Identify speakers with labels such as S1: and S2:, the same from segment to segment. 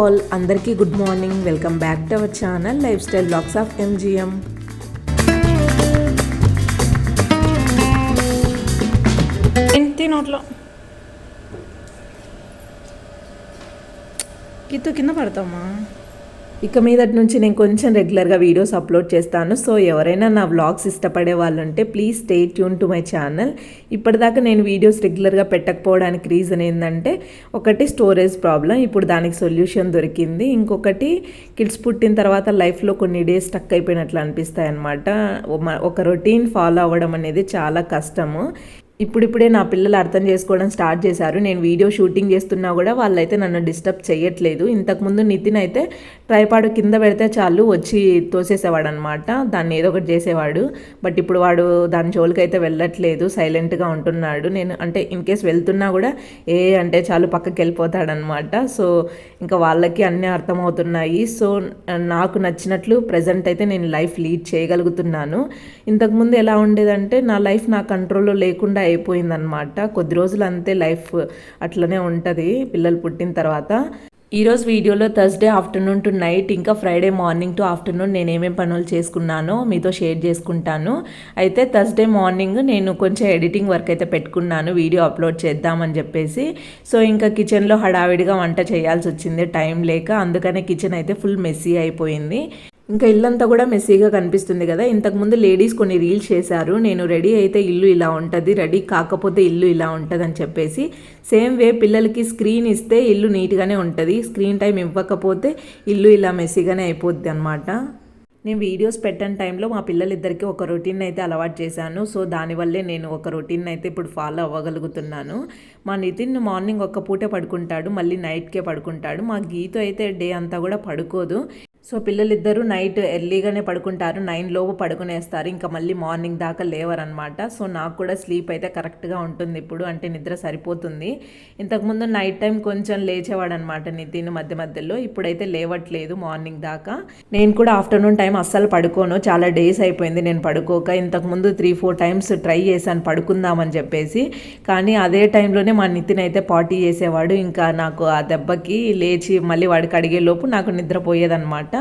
S1: All అందరికీ good morning. Welcome back to our channel lifestyle blogs of MGM. ఇంటి నోట్లో కింద పడతామా. ఇక మీదటి నుంచి నేను కొంచెం రెగ్యులర్గా వీడియోస్ అప్లోడ్ చేస్తాను. సో ఎవరైనా నా వ్లాగ్స్ ఇష్టపడే వాళ్ళు ఉంటే please stay tune to my channel. ఇప్పటిదాకా నేను వీడియోస్ రెగ్యులర్గా పెట్టకపోవడానికి రీజన్ ఏంటంటే, ఒకటి స్టోరేజ్ ప్రాబ్లం, ఇప్పుడు దానికి సొల్యూషన్ దొరికింది. ఇంకొకటి కిడ్స్ పుట్టిన తర్వాత లైఫ్లో కొన్ని డేస్ స్టక్ అయిపోయినట్లు అనిపిస్తాయి అన్నమాట. ఒక రొటీన్ ఫాలో అవ్వడం అనేది చాలా కష్టము. ఇప్పుడిప్పుడే నా పిల్లలు అర్థం చేసుకోవడం స్టార్ట్ చేశారు. నేను వీడియో షూటింగ్ చేస్తున్నా కూడా వాళ్ళైతే నన్ను డిస్టర్బ్ చేయట్లేదు. ఇంతకుముందు నితిన్ అయితే ట్రైపాడ్ కింద పెడితే చాలు వచ్చి తోసేసేవాడు అనమాట, దాన్ని ఏదో ఒకటి చేసేవాడు. బట్ ఇప్పుడు వాడు దాని జోలికి అయితే వెళ్ళట్లేదు, సైలెంట్గా ఉంటున్నాడు. నేను అంటే ఇన్ కేస్ వెళ్తున్నా కూడా అంటే చాలు పక్కకి వెళ్ళిపోతాడనమాట. సో ఇంకా వాళ్ళకి అన్నీ అర్థమవుతున్నాయి. సో నాకు నచ్చినట్లు ప్రజెంట్ అయితే నేను లైఫ్ లీడ్ చేయగలుగుతున్నాను. ఇంతకుముందు ఎలా ఉండేదంటే నా లైఫ్ నా కంట్రోల్లో లేకుండా అయిపోయిందనమాట. కొద్ది రోజులు అంతే, లైఫ్ అట్లనే ఉంటుంది పిల్లలు పుట్టిన తర్వాత. ఈరోజు వీడియోలో థర్స్డే ఆఫ్టర్నూన్ టు నైట్, ఇంకా ఫ్రైడే మార్నింగ్ టు ఆఫ్టర్నూన్ నేను ఏమేమి పనులు చేసుకున్నానో మీతో షేర్ చేసుకుంటాను. అయితే థర్స్డే మార్నింగ్ నేను కొంచెం ఎడిటింగ్ వర్క్ అయితే పెట్టుకున్నాను, వీడియో అప్లోడ్ చేద్దామని చెప్పేసి. సో ఇంకా కిచెన్లో హడావిడిగా వంట చేయాల్సి వచ్చింది టైం లేక. అందుకనే కిచెన్ అయితే ఫుల్ మెస్సీ అయిపోయింది. ఇంకా ఇల్లంతా కూడా మెస్సీగా కనిపిస్తుంది కదా. ఇంతకుముందు లేడీస్ కొన్ని రీల్స్ చేశారు, నేను రెడీ అయితే ఇల్లు ఇలా ఉంటుంది, రెడీ కాకపోతే ఇల్లు ఇలా ఉంటుంది అని చెప్పేసి. సేమ్ వే పిల్లలకి స్క్రీన్ ఇస్తే ఇల్లు నీట్గానే ఉంటుంది, స్క్రీన్ టైం ఇవ్వకపోతే ఇల్లు ఇలా మెస్సీగానే అయిపోద్ది అనమాట. నేను వీడియోస్ పెట్టని టైంలో మా పిల్లలిద్దరికీ ఒక రొటీన్ అయితే అలవాటు చేశాను. సో దానివల్లే నేను ఒక రొటీన్ అయితే ఇప్పుడు ఫాలో అవ్వగలుగుతున్నాను. మా నితిన్ మార్నింగ్ ఒక్క పూటే పడుకుంటాడు, మళ్ళీ నైట్కే పడుకుంటాడు. మా గీత అయితే డే అంతా కూడా పడుకోదు. సో పిల్లలిద్దరూ నైట్ ఎర్లీగానే పడుకుంటారు, 9 లోపు పడుకునేస్తారు. ఇంకా మళ్ళీ మార్నింగ్ దాకా లేవరనమాట. సో నాకు కూడా స్లీప్ అయితే కరెక్ట్గా ఉంటుంది ఇప్పుడు, అంటే నిద్ర సరిపోతుంది. ఇంతకుముందు నైట్ టైం కొంచెం లేచేవాడు అనమాట నితిన్ మధ్య మధ్యలో, ఇప్పుడైతే లేవట్లేదు మార్నింగ్ దాకా. నేను కూడా ఆఫ్టర్నూన్ టైం అస్సలు పడుకోను, చాలా డేస్ అయిపోయింది నేను పడుకోక. ఇంతకుముందు 3-4 టైమ్స్ ట్రై చేశాను పడుకుందామని చెప్పేసి, కానీ అదే టైంలోనే మా నితిన్ అయితే పార్టీ చేసేవాడు. ఇంకా నాకు ఆ దెబ్బకి లేచి మళ్ళీ వాడికి అడిగేలోపు నాకు నిద్రపోయేదన్నమాట.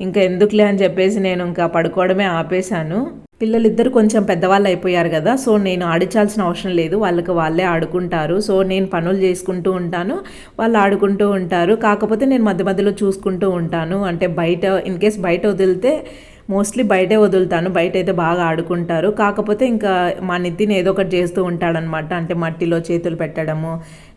S1: ఇంకా ఎందుకులే అని చెప్పేసి నేను ఇంకా పడుకోవడమే ఆపేశాను. పిల్లలిద్దరు కొంచెం పెద్దవాళ్ళు అయిపోయారు కదా, సో నేను ఆడించాల్సిన అవసరం లేదు, వాళ్ళే ఆడుకుంటారు. సో నేను పనులు చేసుకుంటూ ఉంటాను, వాళ్ళు ఆడుకుంటూ ఉంటారు. కాకపోతే నేను మధ్య మధ్యలో చూసుకుంటూ ఉంటాను. అంటే బయట ఇన్ కేస్ బయట వదిలితే మోస్ట్లీ బయటే వదులుతాను, బయట అయితే బాగా ఆడుకుంటారు. కాకపోతే ఇంకా మా నితిన్ ఏదో ఒకటి చేస్తూ ఉంటాడనమాట, అంటే మట్టిలో చేతులు పెట్టడము,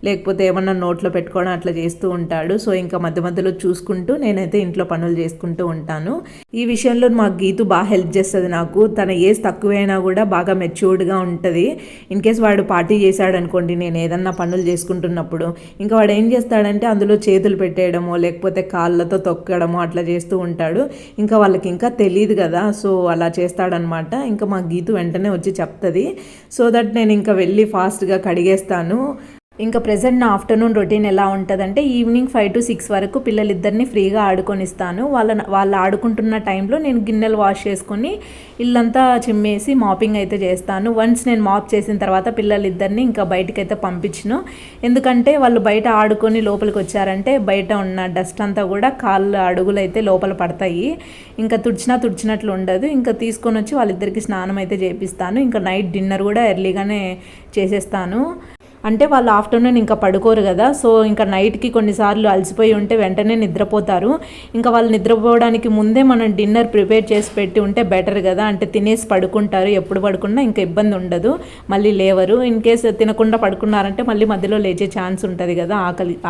S1: లేకపోతే ఏమన్నా నోట్లో పెట్టుకోవడం అట్లా చేస్తూ ఉంటాడు. సో ఇంకా మధ్య మధ్యలో చూసుకుంటూ నేనైతే ఇంట్లో పనులు చేసుకుంటూ ఉంటాను. ఈ విషయంలో మా గీతు బాగా హెల్ప్ చేస్తుంది నాకు. తన ఏజ్ తక్కువైనా కూడా బాగా మెచ్యూర్డ్గా ఉంటుంది. ఇన్ కేస్ వాడు పార్టీ చేశాడు అనుకోండి, నేను ఏదన్నా పనులు చేసుకుంటున్నప్పుడు, ఇంకా వాడు ఏం చేస్తాడంటే అందులో చేతులు పెట్టేయడమో లేకపోతే కాళ్ళతో తొక్కడమో అట్లా చేస్తూ ఉంటాడు. ఇంకా వాళ్ళకి ఇంకా తెలియదు కదా, సో అలా చేస్తాడనమాట. ఇంకా మా గీతు వెంటనే వచ్చి చెప్తుంది. సో దట్ నేను ఇంకా వెళ్ళి ఫాస్ట్గా కడిగేస్తాను. ఇంకా ప్రెజెంట్ నా ఆఫ్టర్నూన్ రొటీన్ ఎలా ఉంటుందంటే, ఈవినింగ్ 5 to 6 వరకు పిల్లలిద్దరిని ఫ్రీగా ఆడుకొనిస్తాను. వాళ్ళు ఆడుకుంటున్న టైంలో నేను గిన్నెలు వాష్ చేసుకొని ఇల్లంతా చిమ్మేసి మాపింగ్ అయితే చేస్తాను. వన్స్ నేను మాప్ చేసిన తర్వాత పిల్లలిద్దరిని ఇంకా బయటకైతే పంపించను. ఎందుకంటే వాళ్ళు బయట ఆడుకొని లోపలికి వచ్చారంటే బయట ఉన్న డస్ట్ అంతా కూడా కాళ్ళ అడుగులు అయితే లోపల పడతాయి. ఇంకా తుడిచినట్లు ఉండదు. ఇంకా తీసుకొని వచ్చి వాళ్ళిద్దరికి స్నానం అయితే చేపిస్తాను. ఇంకా నైట్ డిన్నర్ కూడా ఎర్లీగానే చేసేస్తాను. అంటే వాళ్ళు ఆఫ్టర్నూన్ ఇంకా పడుకోరు కదా, సో ఇంకా నైట్కి కొన్నిసార్లు అలసిపోయి ఉంటే వెంటనే నిద్రపోతారు. ఇంకా వాళ్ళు నిద్రపోవడానికి ముందే మనం డిన్నర్ ప్రిపేర్ చేసి పెట్టి ఉంటే బెటర్ కదా, అంటే తినేసి పడుకుంటారు. ఎప్పుడు పడుకున్నా ఇంకా ఇబ్బంది ఉండదు, మళ్ళీ లేవరు. ఇన్ కేస్ తినకుండా పడుకున్నారంటే మళ్ళీ మధ్యలో లేచే ఛాన్స్ ఉంటుంది కదా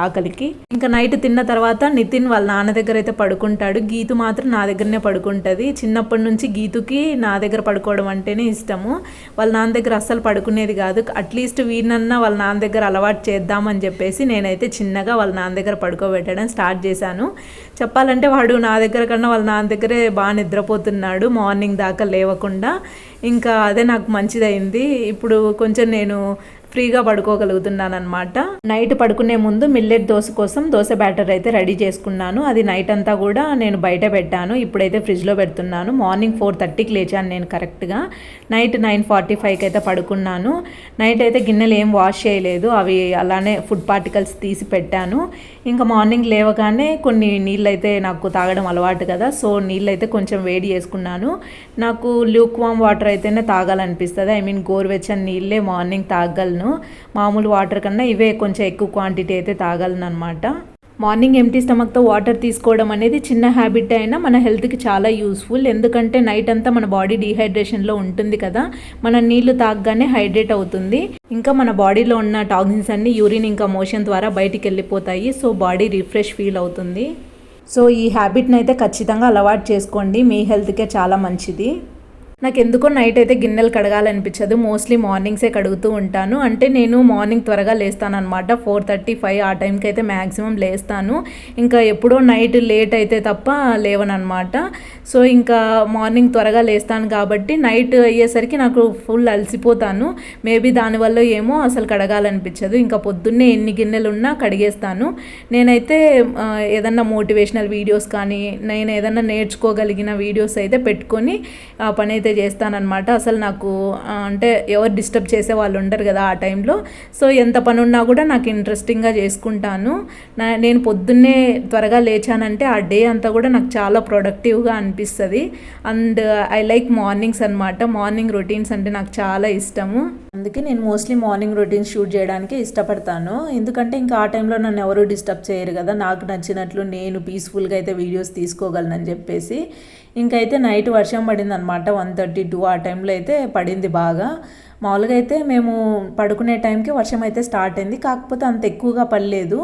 S1: ఆకలికి. ఇంకా నైట్ తిన్న తర్వాత నితిన్ వాళ్ళ నాన్న దగ్గర అయితే పడుకుంటాడు, గీతు మాత్రం నా దగ్గరనే పడుకుంటుంది. చిన్నప్పటి నుంచి గీతుకి నా దగ్గర పడుకోవడం అంటేనే ఇష్టము, వాళ్ళ నాన్న దగ్గర అస్సలు పడుకునేది కాదు. అట్లీస్ట్ వీరినన్నా వాళ్ళ నాన్న దగ్గర అలవాటు చేద్దామని చెప్పేసి నేనైతే చిన్నగా వాళ్ళ నాన్న దగ్గర పడుకోబెట్టడం స్టార్ట్ చేశాను. చెప్పాలంటే వాడు నా దగ్గర కన్నా వాళ్ళ నాన్న దగ్గరే బాగా నిద్రపోతున్నాడు మార్నింగ్ దాకా లేవకుండా. ఇంకా అదే నాకు మంచిదైంది. ఇప్పుడు కొంచెం నేను ఫ్రీగా పడుకోగలుగుతున్నాను అనమాట. నైట్ పడుకునే ముందు మిల్లెట్ దోశ కోసం దోశ బ్యాటర్ అయితే రెడీ చేసుకున్నాను. అది నైట్ అంతా కూడా నేను బయట పెట్టాను. ఇప్పుడైతే ఫ్రిడ్జ్లో పెడుతున్నాను. మార్నింగ్ 4:30కి లేచాను నేను కరెక్ట్గా. నైట్ 9:45కి అయితే పడుకున్నాను. నైట్ అయితే గిన్నెలు ఏం వాష్ చేయలేదు, అవి అలానే ఫుడ్ పార్టికల్స్ తీసి పెట్టాను. ఇంకా మార్నింగ్ లేవగానే కొన్ని నీళ్ళు అయితే నాకు తాగడం అలవాటు కదా, సో నీళ్ళు అయితే కొంచెం వేడి చేసుకున్నాను. నాకు ల్యూక్ వామ్ వాటర్ అయితేనే తాగాలనిపిస్తుంది. గోరువెచ్చని నీళ్ళే మార్నింగ్ తాగలను. మామూలు వాటర్ కన్నా ఇవే కొంచెం ఎక్కువ క్వాంటిటీ అయితే తాగలను అనమాట. మార్నింగ్ ఎంటీ స్టమక్తో వాటర్ తీసుకోవడం అనేది చిన్న హ్యాబిట్ అయినా మన హెల్త్కి చాలా యూస్ఫుల్. ఎందుకంటే నైట్ అంతా మన బాడీ డీహైడ్రేషన్లో ఉంటుంది కదా, మన నీళ్లు తాగగానే హైడ్రేట్ అవుతుంది. ఇంకా మన బాడీలో ఉన్న టాక్సిన్స్ అన్ని యూరిన్ ఇంకా మోషన్ ద్వారా బయటికి వెళ్ళిపోతాయి. సో బాడీ రిఫ్రెష్ ఫీల్ అవుతుంది. సో ఈ హ్యాబిట్ని అయితే ఖచ్చితంగా అలవాటు చేసుకోండి, మీ హెల్త్కే చాలా మంచిది. నాకు ఎందుకో నైట్ అయితే గిన్నెలు కడగాలనిపించదు. మోస్ట్లీ మార్నింగ్సే కడుగుతూ ఉంటాను. అంటే నేను మార్నింగ్ త్వరగా లేస్తాను అనమాట. 4:35 ఆ టైంకి అయితే మ్యాక్సిమం లేస్తాను. ఇంకా ఎప్పుడో నైట్ లేట్ అయితే తప్ప లేవనమాట. సో ఇంకా మార్నింగ్ త్వరగా లేస్తాను కాబట్టి నైట్ అయ్యేసరికి నాకు ఫుల్ అలసిపోతాను. మేబీ దానివల్ల ఏమో అసలు కడగాలనిపించదు. ఇంకా పొద్దున్నే ఎన్ని గిన్నెలు ఉన్నా కడిగేస్తాను. నేనైతే ఏదన్నా మోటివేషనల్ వీడియోస్ కానీ నేను ఏదన్నా నేర్చుకోగలిగిన వీడియోస్ అయితే పెట్టుకొని ఆ పని అయితే చేస్తానన్నమాట. అసలు నాకు అంటే ఎవరు డిస్టర్బ్ చేసే వాళ్ళు ఉండరు కదా ఆ టైంలో. సో ఎంత పని ఉన్నా కూడా నాకు ఇంట్రెస్టింగ్గా చేసుకుంటాను. నేను పొద్దున్నే త్వరగా లేచానంటే ఆ డే అంతా కూడా నాకు చాలా ప్రొడక్టివ్గా అనిపిస్తుంది. అండ్ ఐ లైక్ మార్నింగ్స్ అనమాట. మార్నింగ్ రొటీన్స్ అంటే నాకు చాలా ఇష్టము. అందుకే నేను మోస్ట్లీ మార్నింగ్ రొటీన్స్ షూట్ చేయడానికి ఇష్టపడతాను. ఎందుకంటే ఇంకా ఆ టైంలో నన్ను ఎవరు డిస్టర్బ్ చేయరు కదా, నాకు నచ్చినట్లు నేను పీస్ఫుల్గా అయితే వీడియోస్ తీసుకోగలనని చెప్పేసి. ఇంకైతే నైట్ వర్షం పడింది అనమాట. 1:32 ఆ టైంలో అయితే పడింది బాగా. మామూలుగా అయితే మేము పడుకునే టైంకి వర్షం అయితే స్టార్ట్ అయింది, కాకపోతే అంత ఎక్కువగా పడలేదు,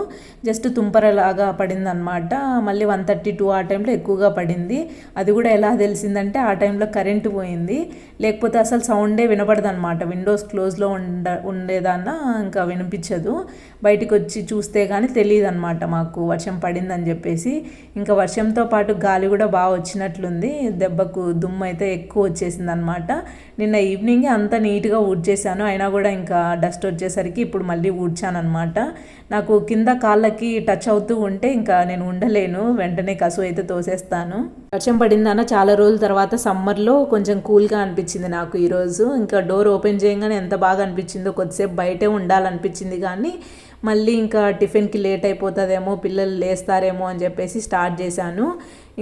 S1: జస్ట్ తుంపరలాగా పడింది అనమాట. మళ్ళీ 1:32 ఆ టైంలో ఎక్కువగా పడింది. అది కూడా ఎలా తెలిసిందంటే ఆ టైంలో కరెంటు పోయింది, లేకపోతే అసలు సౌండే వినపడదు అనమాట. విండోస్ క్లోజ్లో ఉండేదాన్న ఇంకా వినిపించదు. బయటకు వచ్చి చూస్తే కానీ తెలియదు అనమాట మాకు వర్షం పడిందని చెప్పేసి. ఇంకా వర్షంతో పాటు గాలి కూడా బాగా వచ్చినట్లుంది, దెబ్బకు దుమ్ము అయితే ఎక్కువ వచ్చేసింది అనమాట. నిన్న ఈవినింగే అంత నీట్గా ఊడ్చేసాను, అయినా కూడా ఇంకా డస్ట్ వచ్చేసరికి ఇప్పుడు మళ్ళీ ఊడ్చాను అనమాట. నాకు కింద కాళ్ళకి టచ్ అవుతూ ఉంటే ఇంకా నేను ఉండలేను, వెంటనే కసు అయితే తోసేస్తాను. వర్షం పడిందన్న చాలా రోజుల తర్వాత సమ్మర్లో కొంచెం కూల్గా అనిపించింది నాకు ఈరోజు. ఇంకా డోర్ ఓపెన్ చేయగానే ఎంత బాగా అనిపించిందో, కొద్దిసేపు బయటే ఉండాలనిపించింది. కానీ మళ్ళీ ఇంకా టిఫిన్కి లేట్ అయిపోతుందేమో, పిల్లలు లేస్తారేమో అని చెప్పేసి స్టార్ట్ చేశాను.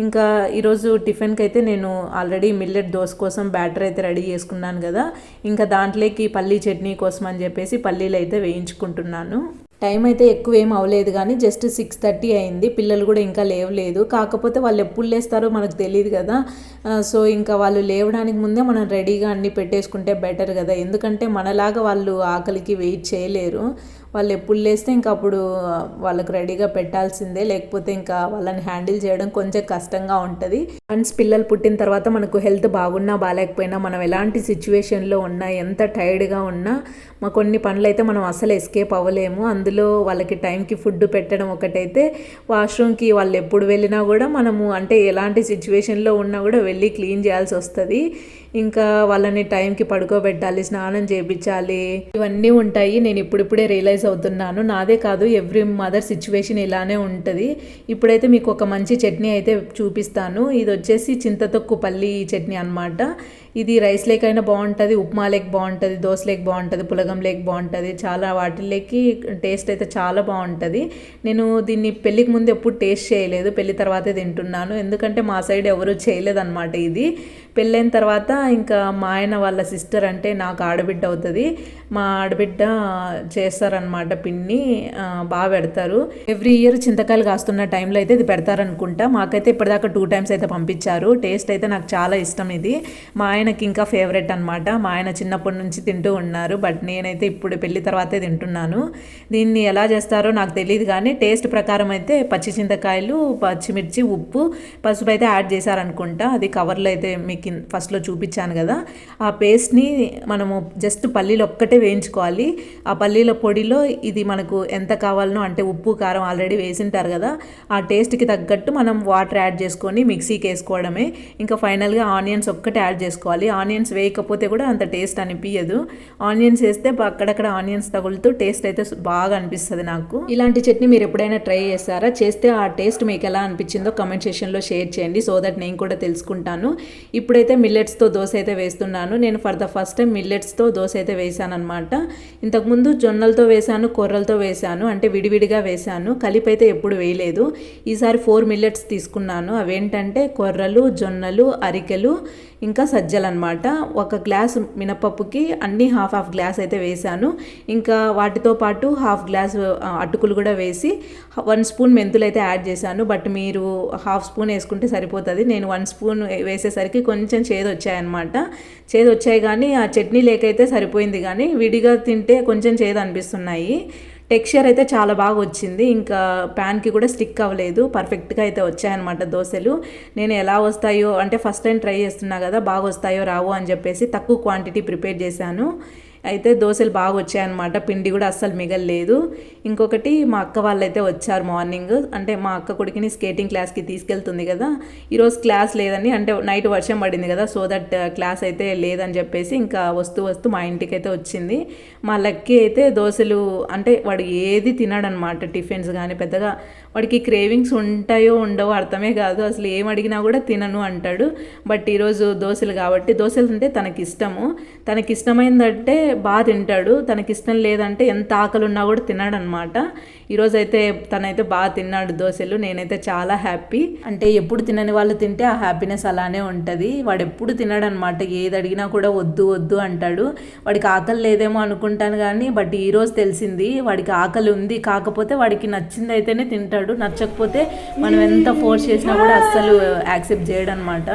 S1: ఇంకా ఈరోజు టిఫిన్కి అయితే నేను ఆల్రెడీ మిల్లెట్ దోశ కోసం బ్యాటర్ అయితే రెడీ చేసుకున్నాను కదా, ఇంకా దాంట్లోకి పల్లీ చట్నీ కోసం అని చెప్పేసి పల్లీలు అయితే వేయించుకుంటున్నాను. టైం అయితే ఎక్కువ ఏం అవ్వలేదు కానీ జస్ట్ 6:30 అయింది. పిల్లలు కూడా ఇంకా లేవలేదు. కాకపోతే వాళ్ళు ఎప్పుడు లేస్తారో మనకు తెలియదు కదా, సో ఇంకా వాళ్ళు లేవడానికి ముందే మనం రెడీగా అన్నీ పెట్టేసుకుంటే బెటర్ కదా. ఎందుకంటే మనలాగా వాళ్ళు ఆకలికి వెయిట్ చేయలేరు. వాళ్ళు ఎప్పుడు లేస్తే ఇంకా అప్పుడు వాళ్ళకి రెడీగా పెట్టాల్సిందే, లేకపోతే ఇంకా వాళ్ళని హ్యాండిల్ చేయడం కొంచెం కష్టంగా ఉంటుంది. వన్స్ పిల్లలు పుట్టిన తర్వాత మనకు హెల్త్ బాగున్నా బాగాలేకపోయినా, మనం ఎలాంటి సిచ్యువేషన్లో ఉన్నా, ఎంత టైర్డ్గా ఉన్నా, కొన్ని పనులు అయితే మనం అసలు ఎస్కేప్ అవ్వలేము. అందులో వాళ్ళకి టైంకి ఫుడ్ పెట్టడం ఒకటైతే, వాష్రూమ్కి వాళ్ళు ఎప్పుడు వెళ్ళినా కూడా మనము అంటే ఎలాంటి సిచ్యువేషన్లో ఉన్నా కూడా వెళ్ళి క్లీన్ చేయాల్సి వస్తుంది. ఇంకా వాళ్ళని టైంకి పడుకోబెట్టాలి, స్నానం చేయించాలి, ఇవన్నీ ఉంటాయి. నేను ఇప్పుడిప్పుడే రియలైజ్ అవుతున్నాను. నాదే కాదు, ఎవ్రీ మదర్ సిచ్యువేషన్ ఇలానే ఉంటుంది. ఇప్పుడైతే మీకు ఒక మంచి చట్నీ అయితే చూపిస్తాను. ఇది వచ్చేసి చింతతొక్కు పల్లి చట్నీ అనమాట. ఇది రైస్ లేకైనా బాగుంటుంది, ఉప్మా లేక బాగుంటుంది, దోశ లేక బాగుంటుంది, పులగం లేక బాగుంటుంది. చాలా వాటిల్లోకి టేస్ట్ అయితే చాలా బాగుంటుంది. నేను దీన్ని పెళ్ళికి ముందు ఎప్పుడు టేస్ట్ చేయలేదు, పెళ్ళి తర్వాతే తింటున్నాను. ఎందుకంటే మా సైడ్ ఎవరు చేయలేదన్నమాట ఇది. పెళ్ళైన తర్వాత ఇంకా మా ఆయన వాళ్ళ సిస్టర్, అంటే నాకు ఆడబిడ్డ అవుతుంది, మా ఆడబిడ్డ చేస్తారనమాట పిన్ని, బాగా పెడతారు. ఎవ్రీ ఇయర్ చింతకాయలు కాస్తున్న టైంలో అయితే ఇది పెడతారనుకుంటా. మాకైతే ఇప్పటిదాకా 2 times అయితే పంపించారు. టేస్ట్ అయితే నాకు చాలా ఇష్టం ఇది. మా ఆయనకి ఇంకా ఫేవరెట్ అనమాట. మా ఆయన చిన్నప్పటి నుంచి తింటూ ఉన్నారు, బట్ నేనైతే ఇప్పుడు పెళ్లి తర్వాతే తింటున్నాను. దీన్ని ఎలా చేస్తారో నాకు తెలియదు కానీ టేస్ట్ ప్రకారం అయితే పచ్చి చింతకాయలు, పచ్చిమిర్చి, ఉప్పు, పసుపు అయితే యాడ్ చేశారనుకుంటా. అది కవర్లో అయితే మీకు ఫస్ట్లో చూపించాను కదా. ఆ పేస్ట్ని మనము జస్ట్ పల్లీలు ఒక్కటే వేయించుకోవాలి. ఆ పల్లీల పొడిలో ఇది మనకు ఎంత కావాలనో, అంటే ఉప్పు కారం ఆల్రెడీ వేసింటారు కదా, ఆ టేస్ట్కి తగ్గట్టు మనం వాటర్ యాడ్ చేసుకొని మిక్సీకి వేసుకోవడమే. ఇంకా ఫైనల్గా ఆనియన్స్ ఒక్కటే యాడ్ చేసుకోవాలి. వేసుకోవాలి. ఆనియన్స్ వేయకపోతే కూడా అంత టేస్ట్ అనిపించదు. ఆనియన్స్ వేస్తే అక్కడక్కడ ఆనియన్స్ తగులుతూ టేస్ట్ అయితే బాగా అనిపిస్తుంది నాకు. ఇలాంటి చట్నీ మీరు ఎప్పుడైనా ట్రై చేస్తారా? చేస్తే ఆ టేస్ట్ మీకు ఎలా అనిపించిందో కమెంట్ సెక్షన్లో షేర్ చేయండి, సో దట్ నేను కూడా తెలుసుకుంటాను. ఇప్పుడైతే మిల్లెట్స్తో దోశ అయితే వేస్తున్నాను. నేను ఫర్ ద ఫస్ట్ టైం మిల్లెట్స్తో దోశ అయితే వేసాను అనమాట. ఇంతకుముందు జొన్నలతో వేసాను, కొర్రలతో వేసాను, అంటే విడివిడిగా వేసాను, కలిపి అయితే ఎప్పుడు వేయలేదు. ఈసారి 4 మిల్లెట్స్ తీసుకున్నాను. అవేంటంటే కొర్రలు, జొన్నలు, అరికెలు, ఇంకా సజ్జలు అనమాట. 1 గ్లాస్ మినపప్పుకి అన్నీ హాఫ్ గ్లాస్ అయితే వేసాను. ఇంకా వాటితో పాటు హాఫ్ గ్లాస్ అటుకులు కూడా వేసి 1 స్పూన్ మెంతులు అయితే యాడ్ చేశాను. బట్ మీరు హాఫ్ స్పూన్ వేసుకుంటే సరిపోతుంది. నేను 1 స్పూన్ వేసేసరికి కొంచెం చేదు వచ్చాయన్నమాట. చేదు వచ్చాయి కానీ ఆ చట్నీ లేకైతే సరిపోయింది, కానీ విడిగా తింటే కొంచెం చేదు అనిపిస్తున్నాయి. టెక్స్చర్ అయితే చాలా బాగా వచ్చింది. ఇంకా ప్యాన్కి కూడా స్టిక్ అవ్వలేదు, పర్ఫెక్ట్గా అయితే వచ్చాయన్నమాట దోశలు. నేను ఎలా వస్తాయో అంటే ఫస్ట్ టైం ట్రై చేస్తున్నా కదా, బాగా వస్తాయో రావో అని చెప్పేసి తక్కువ క్వాంటిటీ ప్రిపేర్ చేశాను. అయితే దోశలు బాగా వచ్చాయన్నమాట, పిండి కూడా అస్సలు మిగలలేదు. ఇంకొకటి మా అక్క వాళ్ళైతే వచ్చారు మార్నింగ్, అంటే మా అక్క కొడుకుని స్కేటింగ్ క్లాస్కి తీసుకెళ్తుంది కదా, ఈరోజు క్లాస్ లేదని, అంటే నైట్ వర్షం పడింది కదా, సో దట్ క్లాస్ అయితే లేదని చెప్పేసి ఇంకా వస్తూ మా ఇంటికి అయితే వచ్చింది. మా లక్కీ అయితే దోశలు అంటే వాడు ఏది తినాడనమాట, టిఫిన్స్ కానీ పెద్దగా వాడికి క్రేవింగ్స్ ఉంటాయో ఉండవో అర్థమే కాదు, అసలు ఏం అడిగినా కూడా తినను అంటాడు. బట్ ఈరోజు దోశలు కాబట్టి, దోశలు అంటే తనకిష్టము, తనకిష్టమైందంటే బాగా తింటాడు, తనకిష్టం లేదంటే ఎంత ఆకలి ఉన్నా కూడా తిన్నాడు అనమాట. ఈరోజైతే తనైతే బాగా తిన్నాడు దోశలు. నేనైతే చాలా హ్యాపీ. అంటే ఎప్పుడు తినని వాళ్ళు తింటే ఆ హ్యాపీనెస్ అలానే ఉంటుంది. వాడు ఎప్పుడు తిన్నాడు అనమాట, ఏది అడిగినా కూడా వద్దు అంటాడు. వాడికి ఆకలి లేదేమో అనుకుంటాను కానీ బట్ ఈరోజు తెలిసింది వాడికి ఆకలి ఉంది, కాకపోతే వాడికి నచ్చింది అయితేనే తింటాడు, నచ్చకపోతే మనం ఎంత ఫోర్స్ చేసినా కూడా అస్సలు యాక్సెప్ట్ చేయడు అనమాట.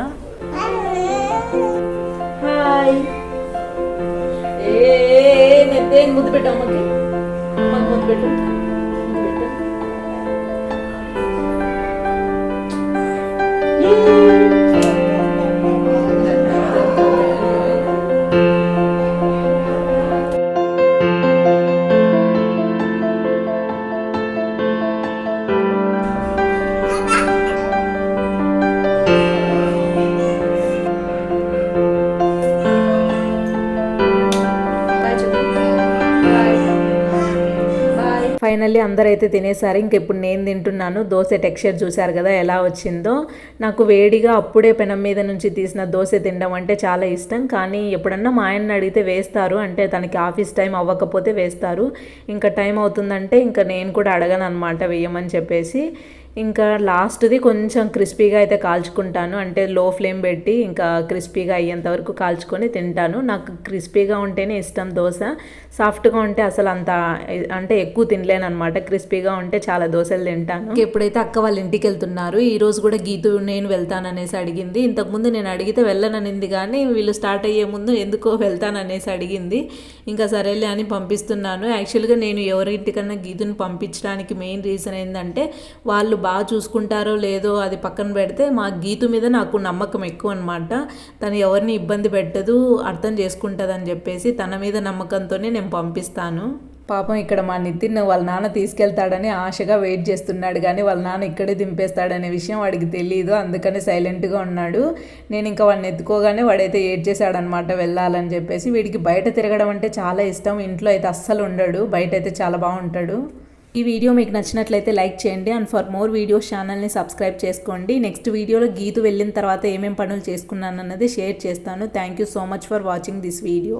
S1: ముద్దు పెట్టు అమ్మకి, ముద్దు పెట్టు. ఫైనల్లీ అందరైతే తినేసారు. ఇంకెప్పుడు నేను తింటున్నాను. దోశ టెక్స్చర్ చూసారు కదా ఎలా వచ్చిందో. నాకు వేడిగా అప్పుడే పెనం మీద నుంచి తీసిన దోశ తినడం అంటే చాలా ఇష్టం, కానీ ఎప్పుడన్నా మా ఆయన్ని అడిగితే వేస్తారు, అంటే తనకి ఆఫీస్ టైం అవ్వకపోతే వేస్తారు. ఇంకా టైం అవుతుందంటే ఇంకా నేను కూడా అడగను అనమాట వేయమని చెప్పేసి. ఇంకా లాస్ట్ది కొంచెం క్రిస్పీగా అయితే కాల్చుకుంటాను, అంటే లో ఫ్లేమ్ పెట్టి ఇంకా క్రిస్పీగా అయ్యేంత వరకు కాల్చుకొని తింటాను. నాకు క్రిస్పీగా ఉంటేనే ఇష్టం దోశ, సాఫ్ట్గా ఉంటే అసలు అంత అంటే ఎక్కువ తినలేను అనమాట. క్రిస్పీగా ఉంటే చాలా దోశలు తింటాను. ఎప్పుడైతే అక్క వాళ్ళ ఇంటికి వెళ్తున్నారు, ఈరోజు కూడా గీతు నేను వెళ్తాననేసి అడిగింది. ఇంతకుముందు నేను అడిగితే వెళ్ళననింది, కానీ వీళ్ళు స్టార్ట్ అయ్యే ముందు ఎందుకో వెళ్తాననేసి అడిగింది. ఇంకా సరేలే అని పంపిస్తున్నాను. యాక్చువల్గా నేను ఎవరింటికన్నా గీతుని పంపించడానికి మెయిన్ రీజన్ ఏంటంటే వాళ్ళు బాగా చూసుకుంటారో లేదో అది పక్కన పెడితే మా గీతు మీద నాకు నమ్మకం ఎక్కువ అనమాట. తను ఎవరిని ఇబ్బంది పెట్టదు, అర్థం చేసుకుంటుంది అని చెప్పేసి తన మీద నమ్మకంతోనే నేను పంపిస్తాను. పాపం ఇక్కడ మా నితిన్ వాళ్ళ నాన్న తీసుకెళ్తాడని ఆశగా వెయిట్ చేస్తున్నాడు, కానీ వాళ్ళ నాన్న ఇక్కడే దింపేస్తాడనే విషయం వాడికి తెలియదు, అందుకని సైలెంట్గా ఉన్నాడు. నేను ఇంకా వాడిని ఎత్తుకోగానే వాడైతే ఏడ్ చేశాడనమాట వెళ్ళాలని చెప్పేసి. వీడికి బయట తిరగడం అంటే చాలా ఇష్టం, ఇంట్లో అయితే అస్సలు ఉండడు, బయట అయితే చాలా బాగుంటాడు. ఈ వీడియో మీకు నచ్చినట్లయితే లైక్ చేయండి, అండ్ ఫర్ మోర్ వీడియోస్ ఛానల్ని సబ్స్క్రైబ్ చేసుకోండి. నెక్స్ట్ వీడియోలో గీతు వెళ్ళిన తర్వాత ఏమేం పనులు చేసుకున్నాను అన్నది షేర్ చేస్తాను. Thank you so much for watching this video.